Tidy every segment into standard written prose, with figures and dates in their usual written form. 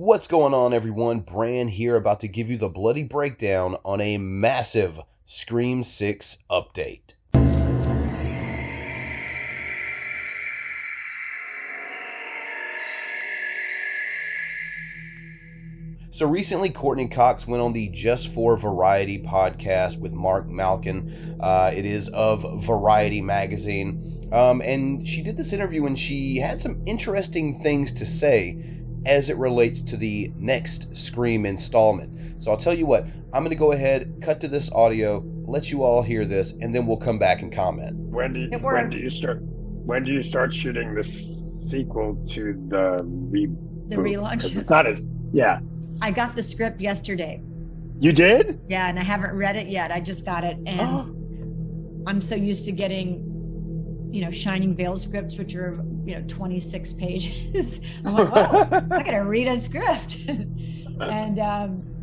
What's going on, everyone? Bran here, about to give you the bloody breakdown on a massive Scream 6 update. So recently, Courteney Cox went on the Just for Variety podcast with Mark Malkin. It is of Variety magazine. And she did this interview and she had some interesting things to say as it relates to the next Scream installment. So I'll tell you what, I'm going to go ahead, cut to this audio, let you all hear this, and then we'll come back and comment. When do you start shooting the sequel to the relaunch? It's not as I got the script yesterday. You did? Yeah, and I haven't read it yet. I just got it, and I'm so used to getting, Shining Veil scripts, which are 26 pages. I'm like, wow, I gotta read a script. And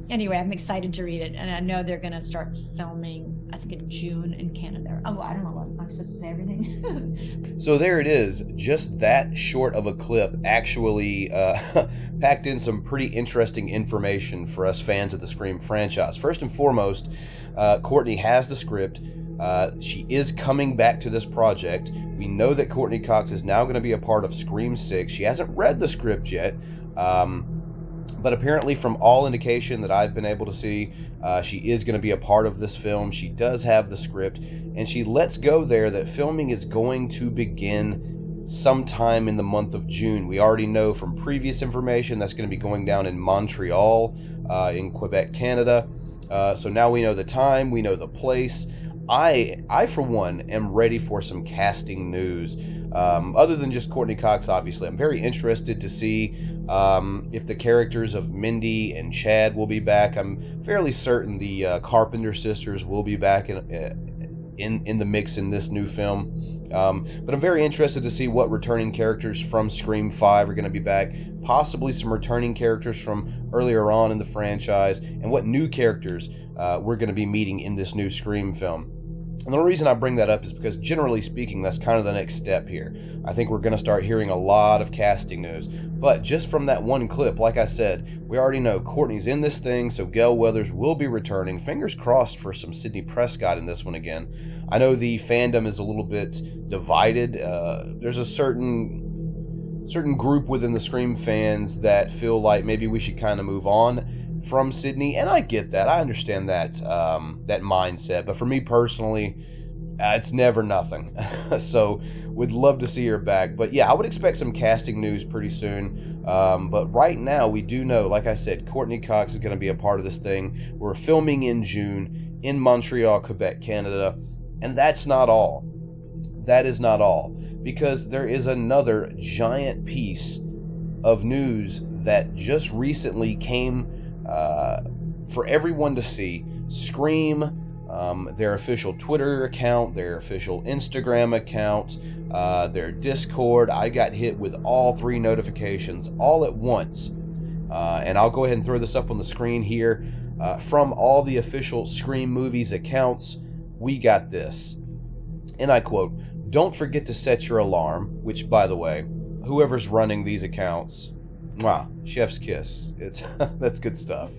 anyway, I'm excited to read it, and I know they're gonna start filming, I think in June in Canada. Oh, I don't know what I'm supposed to say. Everything. So there it is. Just that short of a clip actually packed in some pretty interesting information for us fans of the Scream franchise. First and foremost, Courteney has the script. She is coming back to this project. We know that Courteney Cox is now going to be a part of Scream 6. She hasn't read the script yet, but apparently from all indication that I've been able to see, she is going to be a part of this film. She does have the script, and she lets go there that filming is going to begin sometime in the month of June. We already know from previous information that's going to be going down in Montreal, in Quebec, Canada. So now we know the time, we know the place. I for one, am ready for some casting news. Other than just Courteney Cox, obviously. I'm very interested to see if the characters of Mindy and Chad will be back. I'm fairly certain the Carpenter sisters will be back in the mix in this new film. But I'm very interested to see what returning characters from Scream 5 are going to be back. Possibly some returning characters from earlier on in the franchise. And what new characters we're going to be meeting in this new Scream film. And the reason I bring that up is because, generally speaking, that's kind of the next step here. I think we're going to start hearing a lot of casting news. But just from that one clip, like I said, we already know Courteney's in this thing, so Gale Weathers will be returning. Fingers crossed for some Sidney Prescott in this one again. I know the fandom is a little bit divided. There's a certain group within the Scream fans that feel like maybe we should kind of move on from Sidney, and I get that. I understand that that mindset, but for me personally, it's never nothing. So would love to see her back. But yeah, I would expect some casting news pretty soon. But right now we do know, like I said, Courteney Cox is going to be a part of this thing. We're filming in June in Montreal, Quebec, Canada, and that's not all. That is not all, because there is another giant piece of news that just recently came for everyone to see. Scream, their official Twitter account, their official Instagram account, their Discord. I got hit with all 3 notifications all at once. And I'll go ahead and throw this up on the screen here. From all the official Scream Movies accounts, we got this. And I quote, "Don't forget to set your alarm," which, by the way, whoever's running these accounts, wow, chef's kiss. That's good stuff.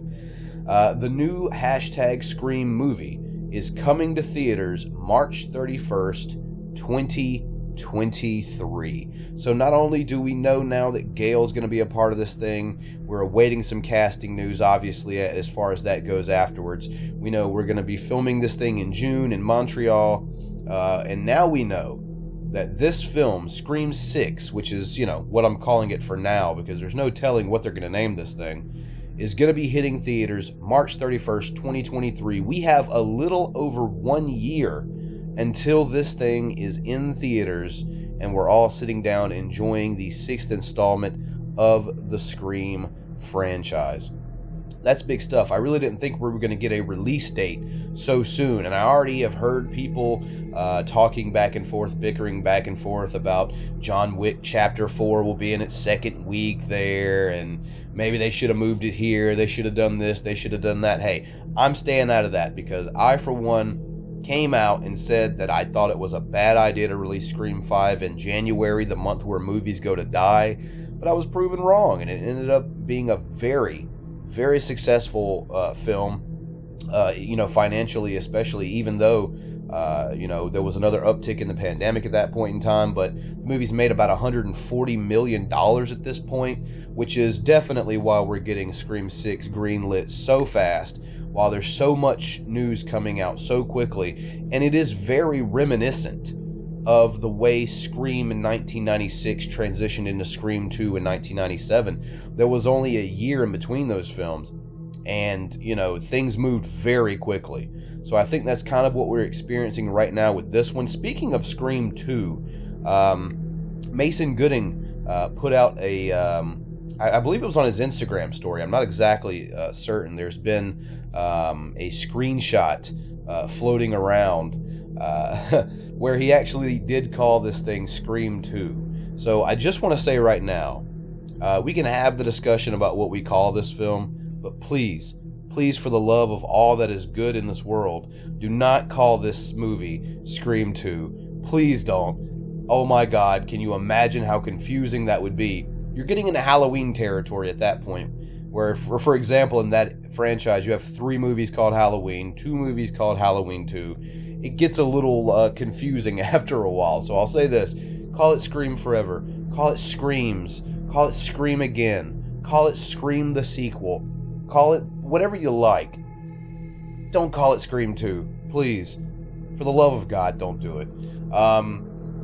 The new hashtag Scream movie is coming to theaters March 31st, 2023. So not only do we know now that Gale's going to be a part of this thing, we're awaiting some casting news, obviously, as far as that goes afterwards. We know we're going to be filming this thing in June in Montreal, and now we know that this film, Scream 6, which is, what I'm calling it for now, because there's no telling what they're going to name this thing, is going to be hitting theaters March 31st, 2023. We have a little over 1 year until this thing is in theaters, and we're all sitting down enjoying the 6th installment of the Scream franchise. That's big stuff. I really didn't think we were going to get a release date so soon, and I already have heard people talking back and forth, bickering back and forth about John Wick Chapter 4 will be in its 2nd week there, and maybe they should have moved it here, they should have done this, they should have done that. Hey, I'm staying out of that, because I, for one, came out and said that I thought it was a bad idea to release Scream 5 in January, the month where movies go to die. but I was proven wrong, and it ended up being a very, very successful film. Financially, especially, even though there was another uptick in the pandemic at that point in time, but the movie's made about $140 million at this point, which is definitely why we're getting Scream 6 greenlit so fast, while there's so much news coming out so quickly, and it is very reminiscent of the way Scream in 1996 transitioned into Scream 2 in 1997. There was only a year in between those films, and things moved very quickly. So I think that's kind of what we're experiencing right now with this one. Speaking of Scream 2, Mason Gooding put out I believe it was on his Instagram story, I'm not exactly certain. There's been a screenshot floating around where he actually did call this thing Scream 2. So I just want to say right now, we can have the discussion about what we call this film, but please, for the love of all that is good in this world, do not call this movie Scream 2. Please don't. Oh my God, can you imagine how confusing that would be? You're getting into Halloween territory at that point, where, for example, in that franchise, you have 3 movies called Halloween, 2 movies called Halloween 2. It gets a little confusing after a while. So I'll say this: call it Scream Forever, call it Screams, call it Scream Again, call it Scream the Sequel, call it whatever you like. Don't call it Scream 2, please. For the love of God, don't do it.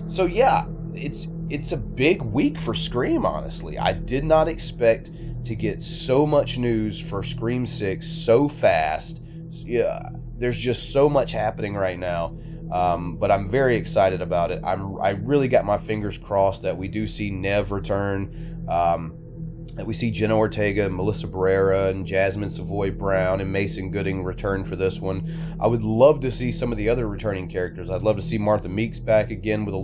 So yeah, it's a big week for Scream, honestly. I did not expect to get so much news for Scream 6 so fast. Yeah, there's just so much happening right now. But I'm very excited about it. I really got my fingers crossed that we do see Nev return. That we see Jenna Ortega, Melissa Barrera, and Jasmine Savoy Brown, and Mason Gooding return for this one. I would love to see some of the other returning characters. I'd love to see Martha Meeks back again with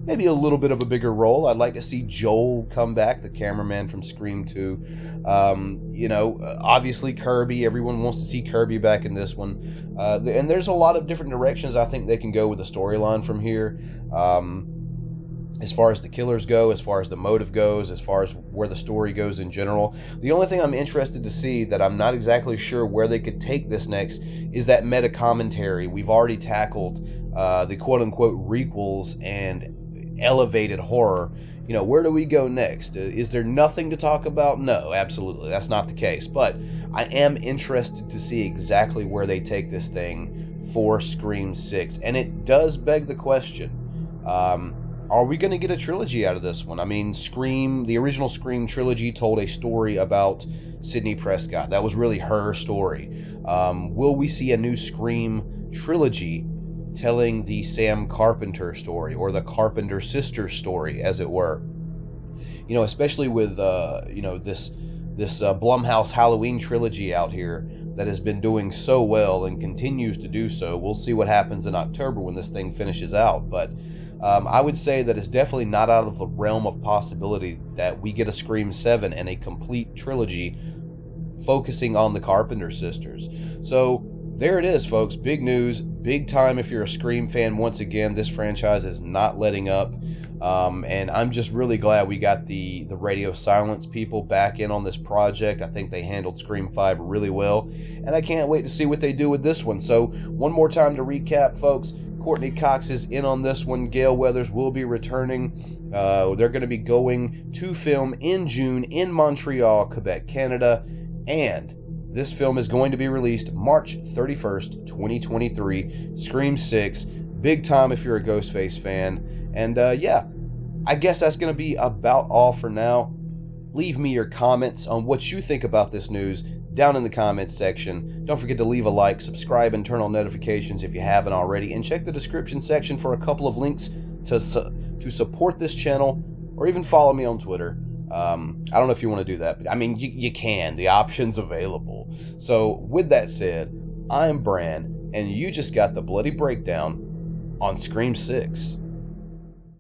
maybe a little bit of a bigger role. I'd like to see Joel come back, the cameraman from Scream 2. Obviously Kirby. Everyone wants to see Kirby back in this one. And there's a lot of different directions I think they can go with the storyline from here. As far as the killers go, as far as the motive goes, as far as where the story goes in general. The only thing I'm interested to see, that I'm not exactly sure where they could take this next, is that meta commentary. We've already tackled the quote-unquote requels and elevated horror. Where do we go next? Is there nothing to talk about? No, absolutely. That's not the case. But I am interested to see exactly where they take this thing for Scream 6. And it does beg the question, are we going to get a trilogy out of this one? I mean, the original Scream trilogy told a story about Sidney Prescott. That was really her story. Will we see a new Scream trilogy telling the Sam Carpenter story, or the Carpenter sisters story, as it were? Especially with this Blumhouse Halloween trilogy out here that has been doing so well and continues to do so. We'll see what happens in October when this thing finishes out, but I would say that it's definitely not out of the realm of possibility that we get a Scream 7 and a complete trilogy focusing on the Carpenter sisters. So there it is, folks. Big news, big time if you're a Scream fan. Once again, this franchise is not letting up. And I'm just really glad we got the Radio Silence people back in on this project. I think they handled Scream 5 really well, and I can't wait to see what they do with this one. So one more time to recap, folks. Courtney Cox is in on this one. Gale Weathers will be returning. They're going to be going to film in June in Montreal, Quebec, Canada. And this film is going to be released March 31st, 2023. Scream 6. Big time if you're a Ghostface fan. And I guess that's going to be about all for now. Leave me your comments on what you think about this news down in the comments section. Don't forget to leave a like, subscribe, and turn on notifications if you haven't already, and check the description section for a couple of links to support this channel, or even follow me on Twitter. I don't know if you want to do that, but I mean, you can. The option's available. So with that said, I'm Bran, and you just got the bloody breakdown on Scream 6.